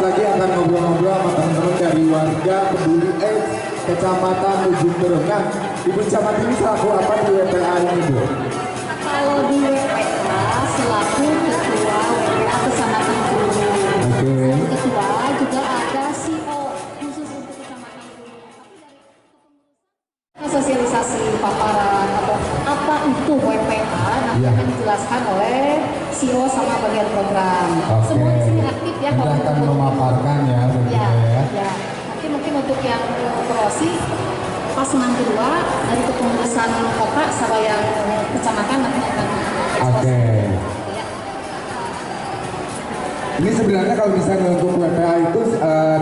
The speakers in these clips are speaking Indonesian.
lagi akan ngobrol-ngobrol sama teman-teman dari warga peduli AIDS Kecamatan Ujung Berung. Nah, Ibu Camat ini selaku apa di WPA ini, Bu? Kalau di WPA selaku ketua WPA Kecamatan Ujung Berung. Oke. Ketua juga ada CEO khusus untuk Kecamatan Ujung Berung. Tapi dari kepengurusan sosialisasi paparan atau apa itu WPA nanti akan dijelaskan oleh CEO sama bagian program. Semua di sini aktif ya Nanti kalau akan untuk memaparkan ya, begitu ya. ya. Nanti mungkin untuk yang promosi pasangan kedua dari kepengurusan kota sama yang kecamatan nanti akan ekspos. Oke. Ya. Ini sebenarnya kalau misalnya untuk WPA itu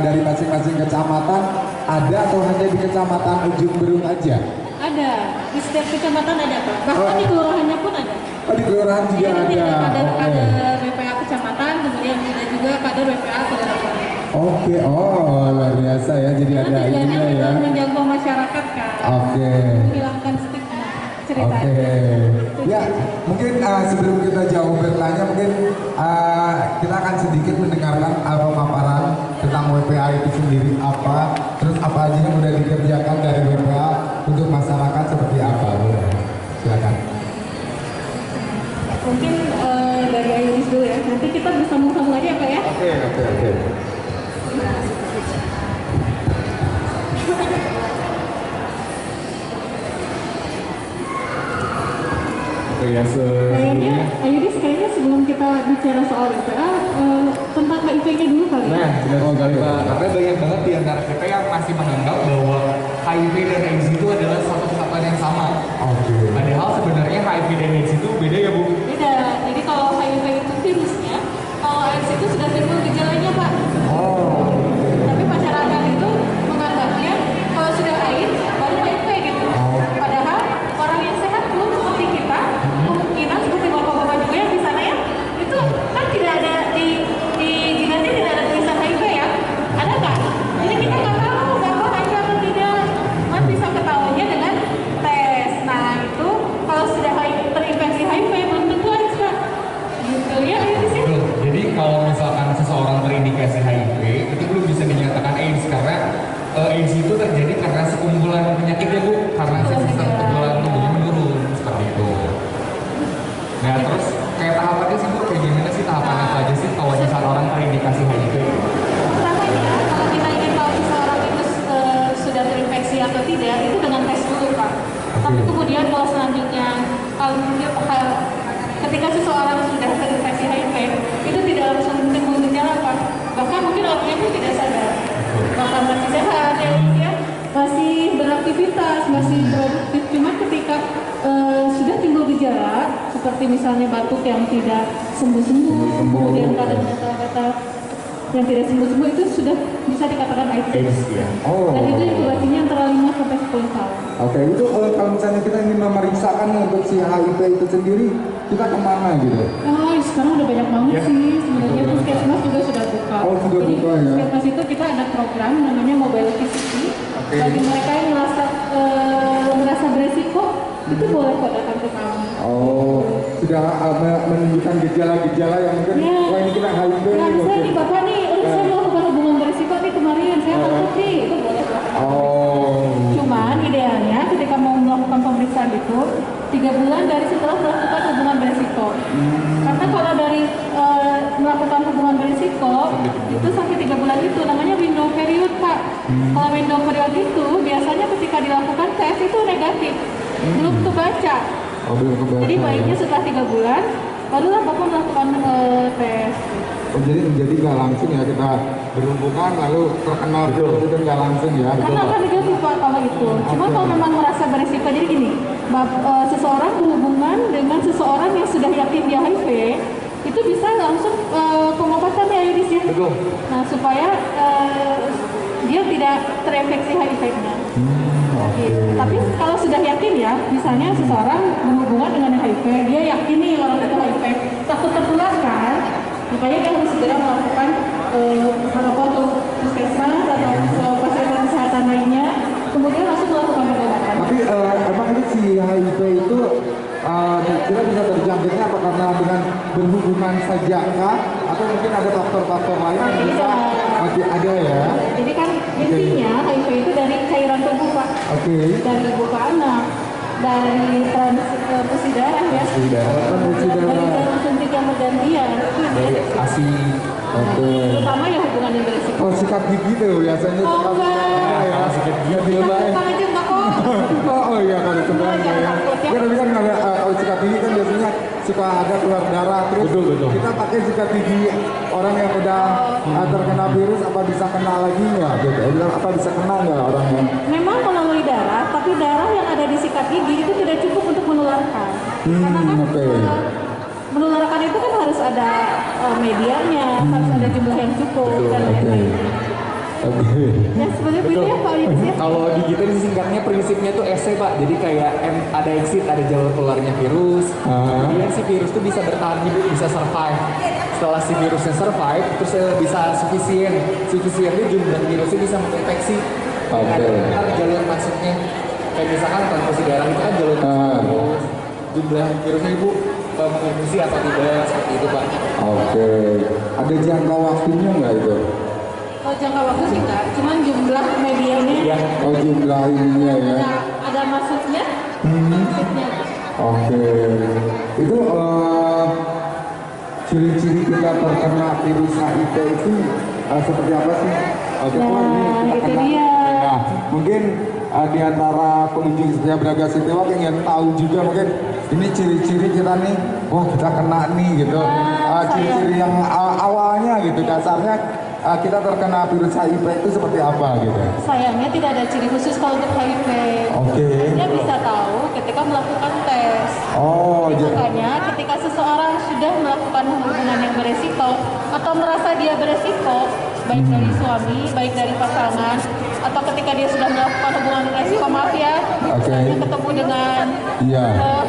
dari masing-masing kecamatan ada atau hanya di Kecamatan Ujung Berung aja? Ada, di setiap kecamatan ada Pak. Bahkan di kelurahannya pun ada. Oh, di kelurahan juga Jadi ada. ada BPA kecamatan, kemudian ada juga kader BPA kelurahan. Oke, oh luar biasa ya, jadi ada Tujuannya ininya ya. untuk menjangkau masyarakat kan. Oke. Menghilangkan stigma cerita. Oke. Ya, mungkin sebelum kita jauh bertanya, mungkin kita akan sedikit mendengarkan pemaparan tentang WPA itu sendiri apa, terus apa aja yang udah dikerjakan dari WPA untuk masyarakat seperti apa, Bu? Silakan. Mungkin dari Ayunis dulu ya. Nanti kita bersambung-sambung aja ya Pak ya. Oke. Kayaknya Ayunis sebelum kita bicara soal WPA tentang HIV-nya dulu kali ya. Nah, benar sekali Pak. Karena banyak banget di antara kita yang masih menganggap bahwa HIV dan AIDS itu adalah satu kesatuan yang sama. Oke. Padahal sebenarnya HIV dan AIDS itu beda ya Bu? Beda. Jadi kalau HIV itu virusnya, kalau AIDS itu sudah timbul gejalanya Pak. Oh. Tapi masyarakat itu menganggapnya kalau sudah AIDS baru HIV gitu. Padahal orang yang sehat pun seperti kita, kemungkinan seperti bapak-bapak juga yang di sana ya, itu kan tidak ada di jinazah tidak ada tulisan HIV ya, ada nggak? Jadi kita nggak tahu bahwa HIV atau tidak, mas bisa ketahuinya dengan tes. Nah itu kalau sudah terinfeksi HIV belum tentu AIDS Pak. Gitu ya itu sih. Betul. Jadi kalau misalkan seseorang terindikasi HIV, itu belum bisa dinyatakan AIDS karena AIDS itu terjadi karena sekumpulan penyakitnya Bu, karena sistem kekebalan tubuhnya menurun seperti itu. Nah terus kayak tahapannya sih Bu, kayak gimana sih tahapan apa aja sih kalau misalkan orang terindikasi HIV? Pertama ya, kalau kita ingin tahu seseorang itu sudah terinfeksi atau tidak, itu dengan tes dulu Pak. Tapi kemudian kalau selanjutnya, ketika seseorang sudah terinfeksi HIV, itu tidak langsung timbul gejala Pak. Bahkan mungkin orangnya itu tidak sadar. Bahkan masih sehat ya, masih beraktivitas, masih produktif. Cuma ketika sudah timbul gejala, seperti misalnya batuk yang tidak sembuh-sembuh, kemudian kadang kata-kata yang tidak sembuh-sembuh itu sudah bisa dikatakan AIDS. Ya. Oh. Dan itu inkubasinya antara 5 sampai 10 tahun. Oke, itu kalau misalnya kita ingin memeriksakan untuk si HIV itu sendiri, kita kemana gitu? Oh, sekarang udah banyak banget Ya, sih. Sebenarnya puskesmas juga sudah buka. Oh, sudah Jadi, buka ya. puskesmas itu kita ada program namanya Mobile PCP. Oke. Bagi mereka yang merasa beresiko, itu boleh kok datang ke kami. Oh, sudah menunjukkan gejala-gejala yang mungkin wah ini kita HIV Nah, nih misalnya mungkin. nih Bapak nih, saya melakukan hubungan beresiko nih kemarin, saya takut nih, itu boleh Pak. Oh. Cuman idealnya ketika mau melakukan pemeriksaan itu 3 bulan dari setelah melakukan hubungan beresiko. Karena kalau dari melakukan hubungan beresiko itu sampai 3 bulan itu namanya window period Pak. Kalau window period itu biasanya ketika dilakukan tes itu negatif, belum kebaca. Oh, belum kebaca. Jadi baiknya setelah 3 bulan barulah Bapak melakukan tes. Oh, jadi nggak langsung ya kita berhubungan lalu terkena virus itu nggak langsung ya? Karena akan negatif Pak kalau itu. Cuma kalau memang merasa beresiko, jadi gini, seseorang berhubungan dengan seseorang yang sudah yakin dia HIV, itu bisa langsung pengobatan ya Yudis ya. Betul. Nah supaya dia tidak terinfeksi HIV-nya. Tapi kalau sudah yakin ya, misalnya seseorang berhubungan dengan HIV, dia yakin nih orang itu HIV, takut tertular kan, makanya dia harus segera melakukan atau puskesmas atau fasilitas kesehatan lainnya, kemudian langsung melakukan pengobatan. Tapi emang ini si HIV itu kira bisa terjangkitnya apa karena dengan berhubungan saja kah? Atau mungkin ada faktor-faktor lain yang bisa ada ya. Jadi kan intinya HIV itu dari cairan tubuh Pak. Oke. Dari ibu ke anak, dari transfusi darah ya. Transfusi darah. Transfusi Dari darah. jarum suntik yang bergantian. Dari ASI. Oke. Terutama ya hubungan yang berisiko. Oh, sikat gigi tuh biasanya Oh, suka enggak. ya. Sikat gigi. Coba ya. Bukan itu enggak kok. Oh iya kalau sebenarnya ya. Jangan takut, ya. Ya tapi kan ada kalau sikat gigi kan biasanya suka ada keluar darah terus. Betul. Kita pakai sikat gigi orang yang udah terkena virus apa bisa kena lagi nggak gitu? Apa bisa kena nggak orang yang? Memang melalui darah, tapi darah yang ada di sikat gigi itu tidak cukup untuk menularkan. Karena kan Oke. menularkan itu kan harus ada medianya, harus ada jumlah yang cukup dan lain-lain. Oke. Ya seperti itu ya Pak Yus ya. Kalau di kita singkatnya prinsipnya tuh EC Pak. Jadi kayak ada exit, ada jalur keluarnya virus. Kemudian si virus tuh bisa bertahan hidup, bisa survive. Setelah si virusnya survive, terus bisa sufisiennya jumlah virusnya bisa menginfeksi. Oke. Ada jalur masuknya. Kayak misalkan transfusi darah itu kan jalur masuk. Jumlah virusnya ibu menginfeksi atau tidak seperti itu Pak. Oke. Ada jangka waktunya nggak itu? Kalau jangka waktu sih enggak, cuman jumlah medianya Iya. Oh jumlah ininya ya. ada masuknya, exitnya. Oke. Itu ciri-ciri kita terkena virus HIV itu seperti apa sih? Oke. Nah, Oh, ini kita itu kena. dia. Nah, mungkin di antara pengunjung Setia Braga Setiwa ingin tahu juga mungkin ini ciri-ciri kita nih, wah kita kena nih gitu. Ciri-ciri yang awalnya gitu dasarnya kita terkena virus HIV itu seperti apa gitu. Sayangnya tidak ada ciri khusus kalau untuk HIV. Oke. Hanya bisa tahu ketika melakukan tes. Oh, Jadi makanya ketika seseorang sudah melakukan hubungan yang beresiko atau merasa dia beresiko, baik dari suami, baik dari pasangan, atau ketika dia sudah melakukan hubungan beresiko, maaf ya, Oke. misalnya ketemu dengan Iya. eh,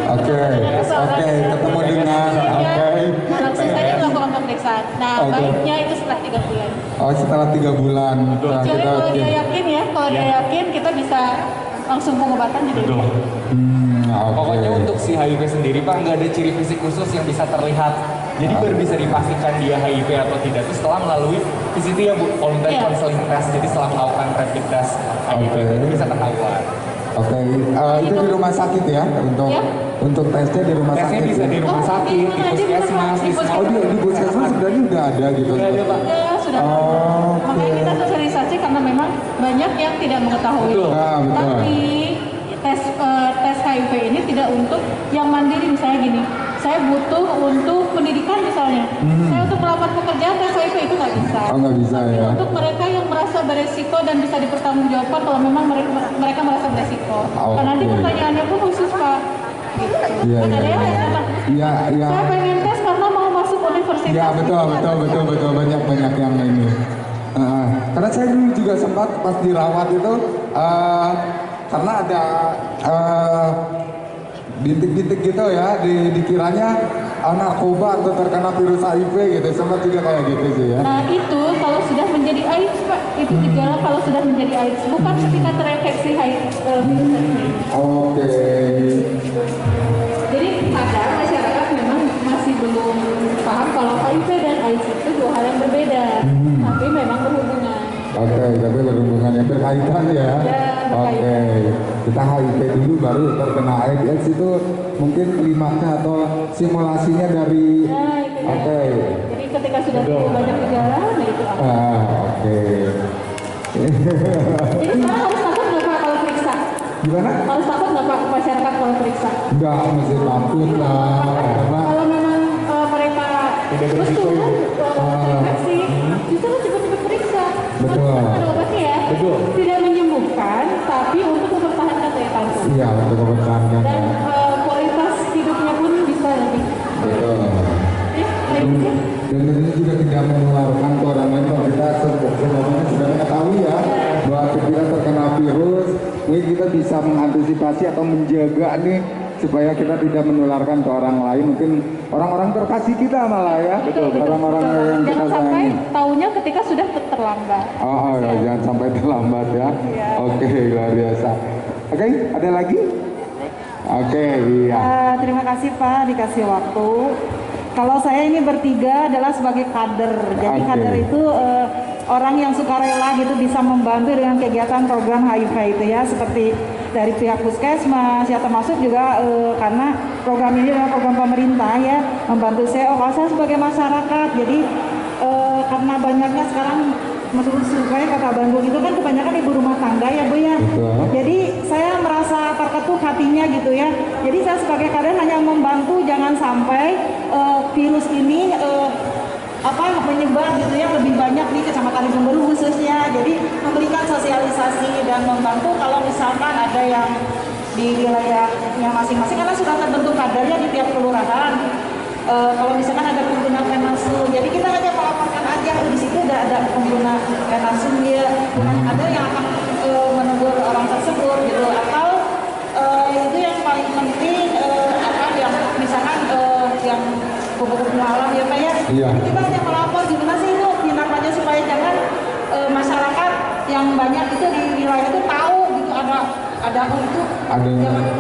Oke. seseorang Oke, ketemu dengan ya, oke. langsung saja melakukan pemeriksaan. Nah, Oke. baiknya itu setelah 3 bulan. Oh, setelah 3 bulan. Nah, Kecuali kita kalau dia yakin ya, kalau dia yakin kita bisa langsung pengobatan jadi. oke. Pokoknya untuk si HIV sendiri Pak nggak ada ciri fisik khusus yang bisa terlihat. Jadi baru bisa dipastikan dia HIV atau tidak itu setelah melalui VCT ya Bu, voluntary Iya. counseling test. Jadi setelah melakukan rapid test HIV Oke. itu bisa ketahuan. Oke, itu di rumah sakit ya Ya. untuk tesnya di rumah Tesnya sakit. bisa ya? di rumah Oh, sakit, di di mana aja puskesmas, di bisa, semua. Oh, di puskesmas sebenarnya udah ada gitu. Udah ada Pak. Ya, sudah. Oh, Makanya kita sosialisasi karena memang banyak yang tidak mengetahui. Betul. Betul. Tapi tes HIV ini tidak untuk yang mandiri misalnya gini. Saya butuh untuk pendidikan misalnya. Saya untuk melakukan pekerjaan tes HIV itu nggak bisa. Oh, nggak bisa ya. Untuk mereka yang merasa beresiko dan bisa dipertanggungjawabkan kalau memang mereka merasa beresiko. Oke. Karena nanti pertanyaannya pun khusus Pak. Gitu. Iya, Kan ada iya, yang iya. datang, Iya, iya. saya pengen tes karena mau masuk universitas. Ya betul banyak yang ini. Karena saya dulu juga sempat pas dirawat itu karena ada bintik-bintik gitu ya dikiranya narkoba atau terkena virus HIV gitu, sempat juga kayak gitu sih ya. Nah itu kalau sudah menjadi AIDS Pak, itu gejala kalau sudah menjadi AIDS, bukan ketika terinfeksi virus HIV. Oke. Jadi kadang masyarakat memang masih belum paham kalau HIV dan AIDS itu dua hal yang berbeda, tapi memang berhubungan. Oke, tapi berhubungan yang berkaitan ya. Ya, Oke, berkaitan. kita HIV dulu baru terkena AIDS itu mungkin klimaksnya atau simulasinya dari. Nah itu ya. Oke. Jadi ketika sudah timbul banyak gejala, nah itu apa? Oke. Jadi sekarang harus takut nggak Pak kalau periksa? Gimana? Harus takut nggak Pak masyarakat kalau periksa? Enggak, mesti takut lah. Karena Kalau memang mereka Tidak berisiko, betul Ibu. terinfeksi, justru cepet-cepet periksa. Betul. Harus ada obatnya ya. Betul. Tidak menyembuhkan, tapi untuk mempertahankan daya tahan tubuh. iya untuk mempertahankan. Dan kualitas hidupnya pun bisa lebih. Betul. Ya, baik ya. Dan ini juga tidak menularkan ke orang lain. Kalau kita semuanya sudah mengetahui ya bahwa ketika terkena virus, ini kita bisa mengantisipasi atau menjaga nih supaya kita tidak menularkan ke orang lain. Mungkin orang-orang terkasih kita malah ya. Betul. Orang-orang yang kita Jangan sampai sayangi. taunya ketika sudah terlambat. Oh, ya, jangan sampai terlambat ya. Iya. Oke, luar biasa. Oke, ada lagi? Oke, iya. Terima kasih Pak dikasih waktu. Kalau saya ini bertiga adalah sebagai kader. Jadi Oke. kader itu orang yang sukarela gitu bisa membantu dengan kegiatan program HIV itu ya, seperti dari pihak puskesmas ya, termasuk juga karena program ini adalah program pemerintah ya, membantu saya. Kalau saya sebagai masyarakat, jadi karena banyaknya sekarang menurut survei Kota Bandung itu kan kebanyakan ibu rumah tangga ya Bu ya. Betul. Jadi saya merasa terketuk hatinya gitu ya. Jadi saya sebagai kader hanya membantu jangan sampai virus ini menyebar gitu ya lebih banyak di Kecamatan Ujung Berung khususnya. Jadi memberikan sosialisasi dan membantu kalau misalkan ada yang di wilayahnya masing-masing karena sudah terbentuk kadernya di tiap kelurahan. Kalau misalkan ada pengguna penasum, jadi kita hanya melaporkan aja di situ ada pengguna penasum ya, ada yang akan menegur orang tersebut gitu, atau itu yang paling penting yang misalkan yang kubu-kubu alam ya Pak ya, Iya. kita hanya melapor gimana sih itu tindakannya supaya jangan masyarakat yang banyak itu di wilayah itu tahu gitu ada itu Ada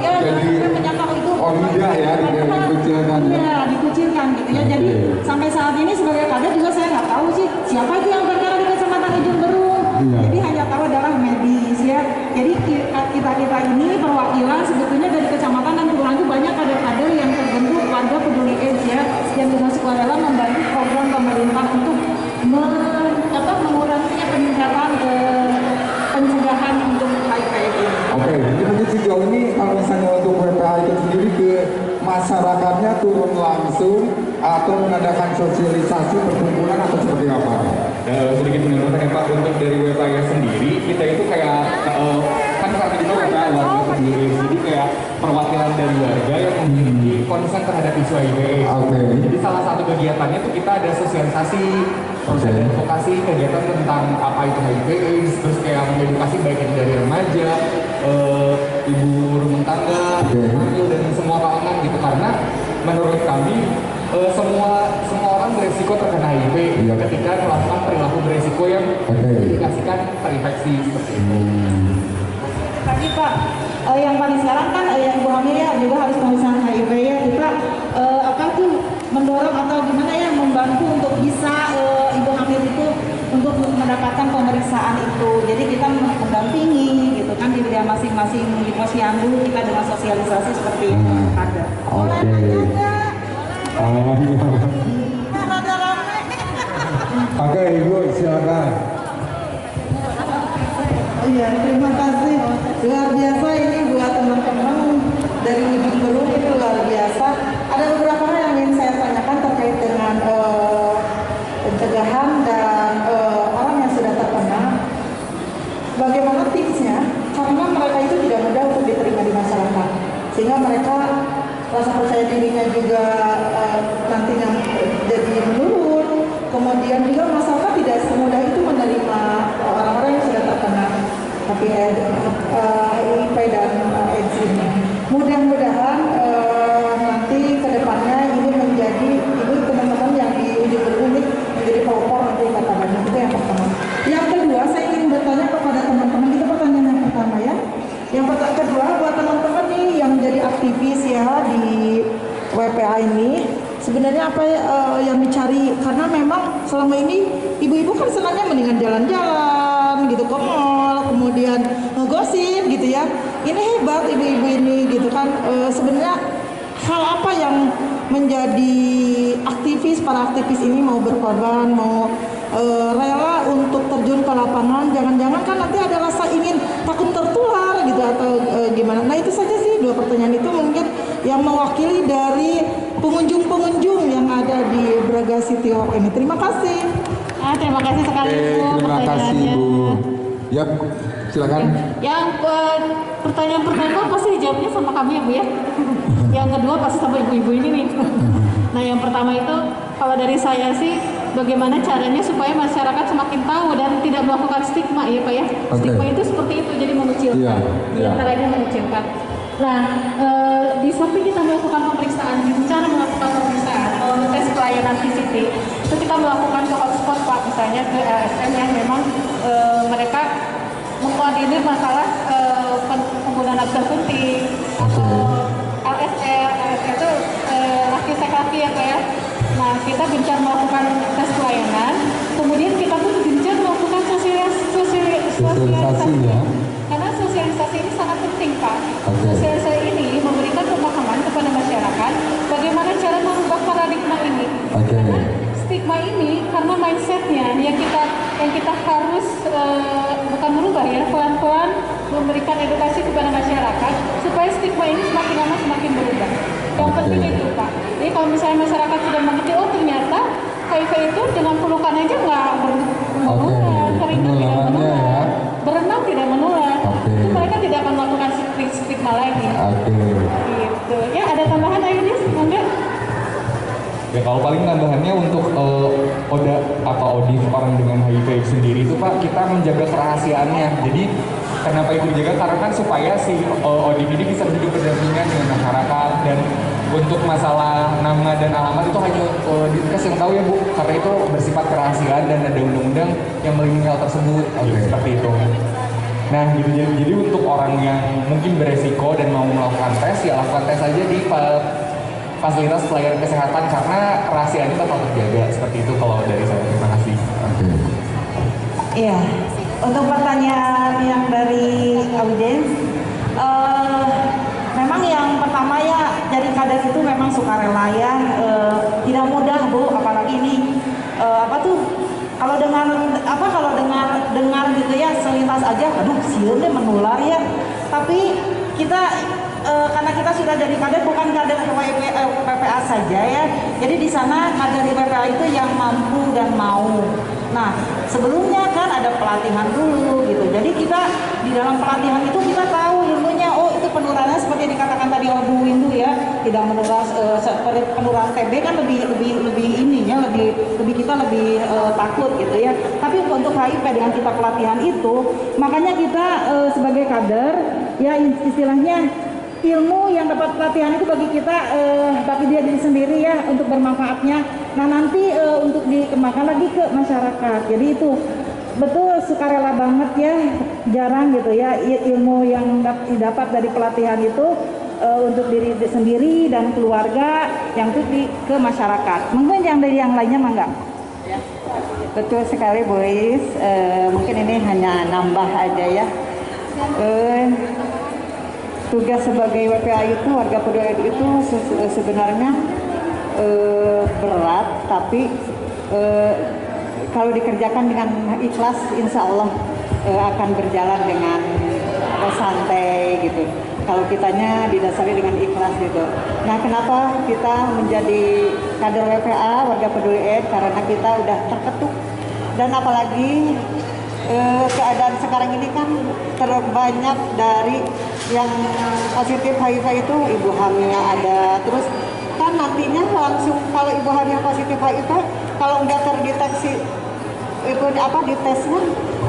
ya jadi menyangka itu tidak ya dikucilkan ya. Iya, dikucilkan gitu ya. Jadi sampai saat ini sebagai kader juga saya nggak tahu sih siapa itu yang bergerak di Kecamatan Ujung Berung. Iya. Jadi hanya tahu adalah medis ya. Jadi kita ini perwakilan sebetulnya dari kecamatan dan kelurahan itu banyak kader-kader yang terbentuk warga peduli AIDS ya, yang dengan sukarela membantu program pemerintah untuk mengurangi peningkatan pencegahan untuk HIV ini. Oke, jadi mungkin sejauh ini kalau misalnya untuk WPA itu sendiri ke masyarakatnya turun langsung atau mengadakan sosialisasi perkumpulan atau seperti apa? Sedikit menurutkan ya Pak, untuk dari WPA sendiri kita itu kayak kan kami juga WPA warga sendiri, jadi kayak perwakilan dari warga yang memiliki concern terhadap isu HIV. Oke. Jadi salah satu kegiatannya itu kita ada sosialisasi, terus ada advokasi kegiatan tentang apa itu HIV/AIDS, terus kayak mengedukasi baik itu dari remaja, ibu rumah tangga, hamil dan semua kalangan gitu, karena menurut kami semua orang beresiko terkena HIV ketika melakukan perilaku beresiko yang diindikasikan terinfeksi seperti itu. Tadi Pak, yang paling sekarang kan yang ibu hamil ya juga harus pemeriksaan HIV ya, kita mendorong atau gimana ya membantu untuk bisa ibu hamil itu untuk mendapatkan pemeriksaan itu. Jadi kita mendampingi gitu kan di wilayah masing-masing di posyandu kita dengan sosialisasi seperti itu ada. Oke, Ibu silakan. Iya, terima kasih. Luar biasa ini buat teman-teman dari Ujung Berung, ini luar biasa. Ada beberapa hal yang ingin saya tanyakan terkait dengan pencegahan dan orang yang sudah terkena. Bagaimana tipsnya? Karena mereka itu tidak mudah untuk diterima di masyarakat, sehingga mereka rasa percaya dirinya juga nantinya jadi menurun. Kemudian juga masyarakat tidak semudah itu menerima orang-orang yang sudah terkena HIV dan AIDS ini. Mudah-mudahan nanti kedepannya ini menjadi teman-teman yang di Ujung Berung ini menjadi pelopor nanti Kota Bandung. Itu yang pertama. Yang kedua saya ingin bertanya kepada teman-teman, itu pertanyaan yang pertama ya. Yang kedua buat teman-teman nih yang menjadi aktivis ya di WPA ini, sebenarnya apa yang dicari? Karena memang selama ini ibu-ibu kan senangnya mendingan jalan-jalan gitu ke mall, kemudian ngegosip gitu ya. Ini hebat ibu-ibu ini gitu kan. Sebenarnya hal apa yang menjadi aktivis, para aktivis ini mau berkorban, mau rela untuk terjun ke lapangan? Jangan-jangan kan nanti ada rasa ingin takut tertular gitu atau gimana? Nah itu saja sih dua pertanyaan itu mungkin yang mewakili dari pengunjung-pengunjung yang ada di Braga City Walk ini. Terima kasih. Terima kasih sekali Bu. Terima kasih Bu. Ya, silakan. Yang pertanyaan pertama pasti dijawabnya sama kami ya Bu ya. Yang kedua pasti sama ibu-ibu ini nih. Nah yang pertama itu kalau dari saya sih bagaimana caranya supaya masyarakat semakin tahu dan tidak melakukan stigma ya Pak ya. Stigma itu seperti itu, jadi mengucilkan. Di antaranya mengucilkan. Nah di samping kita melakukan pemeriksaan, cara melakukan pemeriksaan, tes pelayanan VCT itu kita melakukan ke hotspot Pak, misalnya ke ASN yang memang mereka mengkoordinir masalah penggunaan alat suntik atau LSR itu laki-laki ya Pak ya. Nah kita gencar melakukan tes pelayanan, kemudian kita pun gencar melakukan Sosialisasi ya. Karena sosialisasi ini sangat penting, Pak. Oke. Sosialisasi ini memberikan pemahaman kepada masyarakat bagaimana cara merubah paradigma ini. Oke. Karena stigma ini karena mindsetnya yang kita harus bukan merubah ya, pelan-pelan memberikan edukasi kepada masyarakat supaya stigma ini semakin lama semakin berubah. Yang penting itu, Pak. Jadi kalau misalnya masyarakat sudah mengerti, oh ternyata HIV itu dengan pelukan aja nggak menular, keringat tidak penularannya menular, ya. berenang tidak menular, Oke. itu mereka tidak akan melakukan stigma lagi. Oke. Gitu. Ya ada tambahan akhirnya, enggak? Ya kalau paling tambahannya untuk ODIF orang dengan HIV sendiri itu Pak, kita menjaga kerahasiaannya. Jadi kenapa itu dijaga? Karena kan supaya si ODIF ini bisa hidup berdampingan dengan masyarakat, dan untuk masalah nama dan alamat itu hanya Dinkes yang tahu ya Bu, karena itu bersifat kerahasiaan dan ada undang-undang yang melindungi hal tersebut. Seperti itu. Nah gitu, jadi untuk orang yang mungkin beresiko dan mau melakukan tes, ya lakukan tes aja di fasilitas pelayanan kesehatan karena rahasianya tetap terjaga. Seperti itu kalau dari saya. Terima kasih. Iya, untuk pertanyaan yang dari audiens, memang yang pertama ya jadi kader itu memang sukarela ya, tidak mudah Bu, apalagi ini kalau dengar gitu ya selintas aja, aduh siun deh menular ya, tapi kita karena kita sudah jadi kader, bukan kader PPA saja ya. Jadi di sana kader di PPA itu yang mampu dan mau. Nah, sebelumnya kan ada pelatihan dulu gitu. Jadi kita di dalam pelatihan itu kita tahu ilmunya. Oh, itu penularannya seperti dikatakan tadi oleh Bu Windu ya, tidak menular seperti penularan TB kan lebih ininya lebih kita lebih takut gitu ya. Tapi untuk HIV dengan kita pelatihan itu, makanya kita sebagai kader ya istilahnya ilmu yang dapat pelatihan itu bagi kita, bagi dia diri sendiri ya untuk bermanfaatnya. Nah nanti untuk dikembangkan lagi ke masyarakat. Jadi itu betul sukarela banget ya, jarang gitu ya ilmu yang didapat dari pelatihan itu untuk diri sendiri dan keluarga yang itu ke masyarakat. Mungkin yang dari yang lainnya mah enggak? Ya. Betul sekali Bu Is. Mungkin ini hanya nambah aja ya. Tugas sebagai WPA itu, warga peduli itu sebenarnya berat, tapi kalau dikerjakan dengan ikhlas, insya Allah akan berjalan dengan santai gitu. Kalau kitanya didasari dengan ikhlas gitu. Nah, kenapa kita menjadi kader WPA, warga peduli karena kita udah terketuk, dan apalagi keadaan sekarang ini kan terbanyak dari yang positif HIV itu ibu hamil ada, terus kan nantinya langsung kalau ibu hamil positif HIV kalau nggak terdeteksi itu di tesnya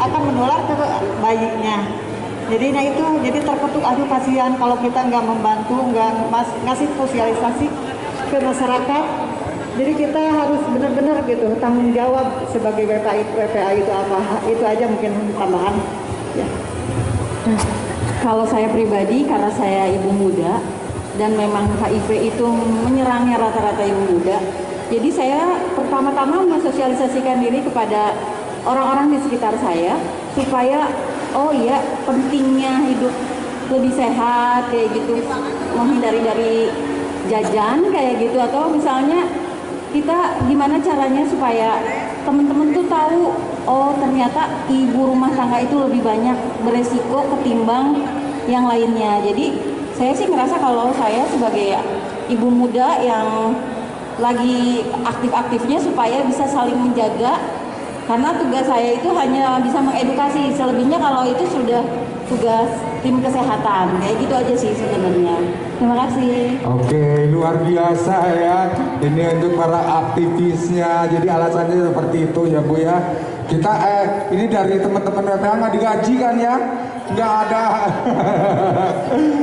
akan menular ke bayinya. Jadi nah itu jadi terketuk, aduh kasihan kalau kita nggak membantu, nggak ngasih sosialisasi ke masyarakat. Jadi kita harus benar-benar gitu tanggung jawab sebagai WPA itu apa, itu aja mungkin tambahan ya. Kalau saya pribadi, karena saya ibu muda dan memang HIV itu menyerangnya rata-rata ibu muda, jadi saya pertama-tama mensosialisasikan diri kepada orang-orang di sekitar saya supaya oh iya pentingnya hidup lebih sehat kayak gitu, menghindari dari jajan kayak gitu, atau misalnya kita gimana caranya supaya teman-teman tuh tahu oh ternyata ibu rumah tangga itu lebih banyak beresiko ketimbang yang lainnya. Jadi saya sih ngerasa kalau saya sebagai ibu muda yang lagi aktif-aktifnya supaya bisa saling menjaga, karena tugas saya itu hanya bisa mengedukasi, selebihnya kalau itu sudah tugas tim kesehatan. Kayak gitu aja sih sebenarnya. Terima kasih. Oke, luar biasa ya. Ini untuk para aktivisnya. Jadi alasannya seperti itu ya Bu ya. Kita ini dari teman-teman WPA nggak digaji kan ya? Nggak ada.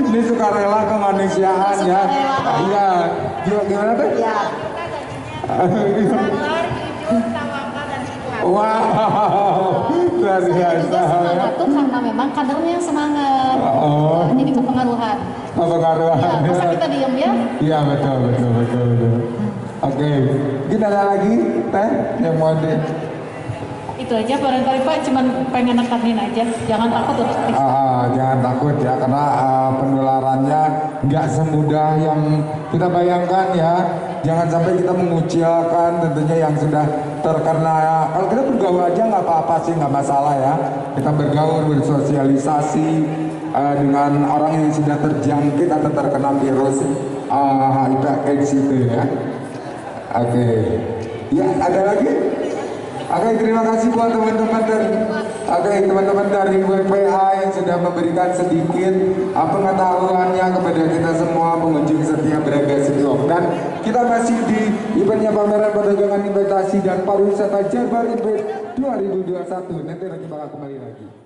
Ini sukarela kemanusiaan ya. Iya. Gimana tuh? Ya. Wow, luar biasa. Semangat tuh karena memang kadernya yang semangat. Jadi kepengaruhan. Kepengaruhan. Ya, masa kita diem ya? Iya betul. Oke, mungkin ada lagi teh yang mau di? Itu aja barangkali Pak, cuman pengen nekanin aja, jangan takut untuk periksa. Jangan takut ya, karena penularannya nggak semudah yang kita bayangkan ya. Jangan sampai kita mengucilkan tentunya yang sudah terkena. Kalau kita bergaul aja nggak apa-apa sih, nggak masalah ya. Kita bergaul, bersosialisasi dengan orang yang sudah terjangkit atau terkena virus HIV/AIDS itu ya. Oke, ya ada lagi? Oke, terima kasih buat teman-teman dari WPA yang sudah memberikan sedikit pengetahuannya kepada kita semua pengunjung setia Braga City Walk. Dan kita masih di eventnya pameran perdagangan investasi dan pariwisata Jabar Invest 2021. Nanti bakal kembali lagi.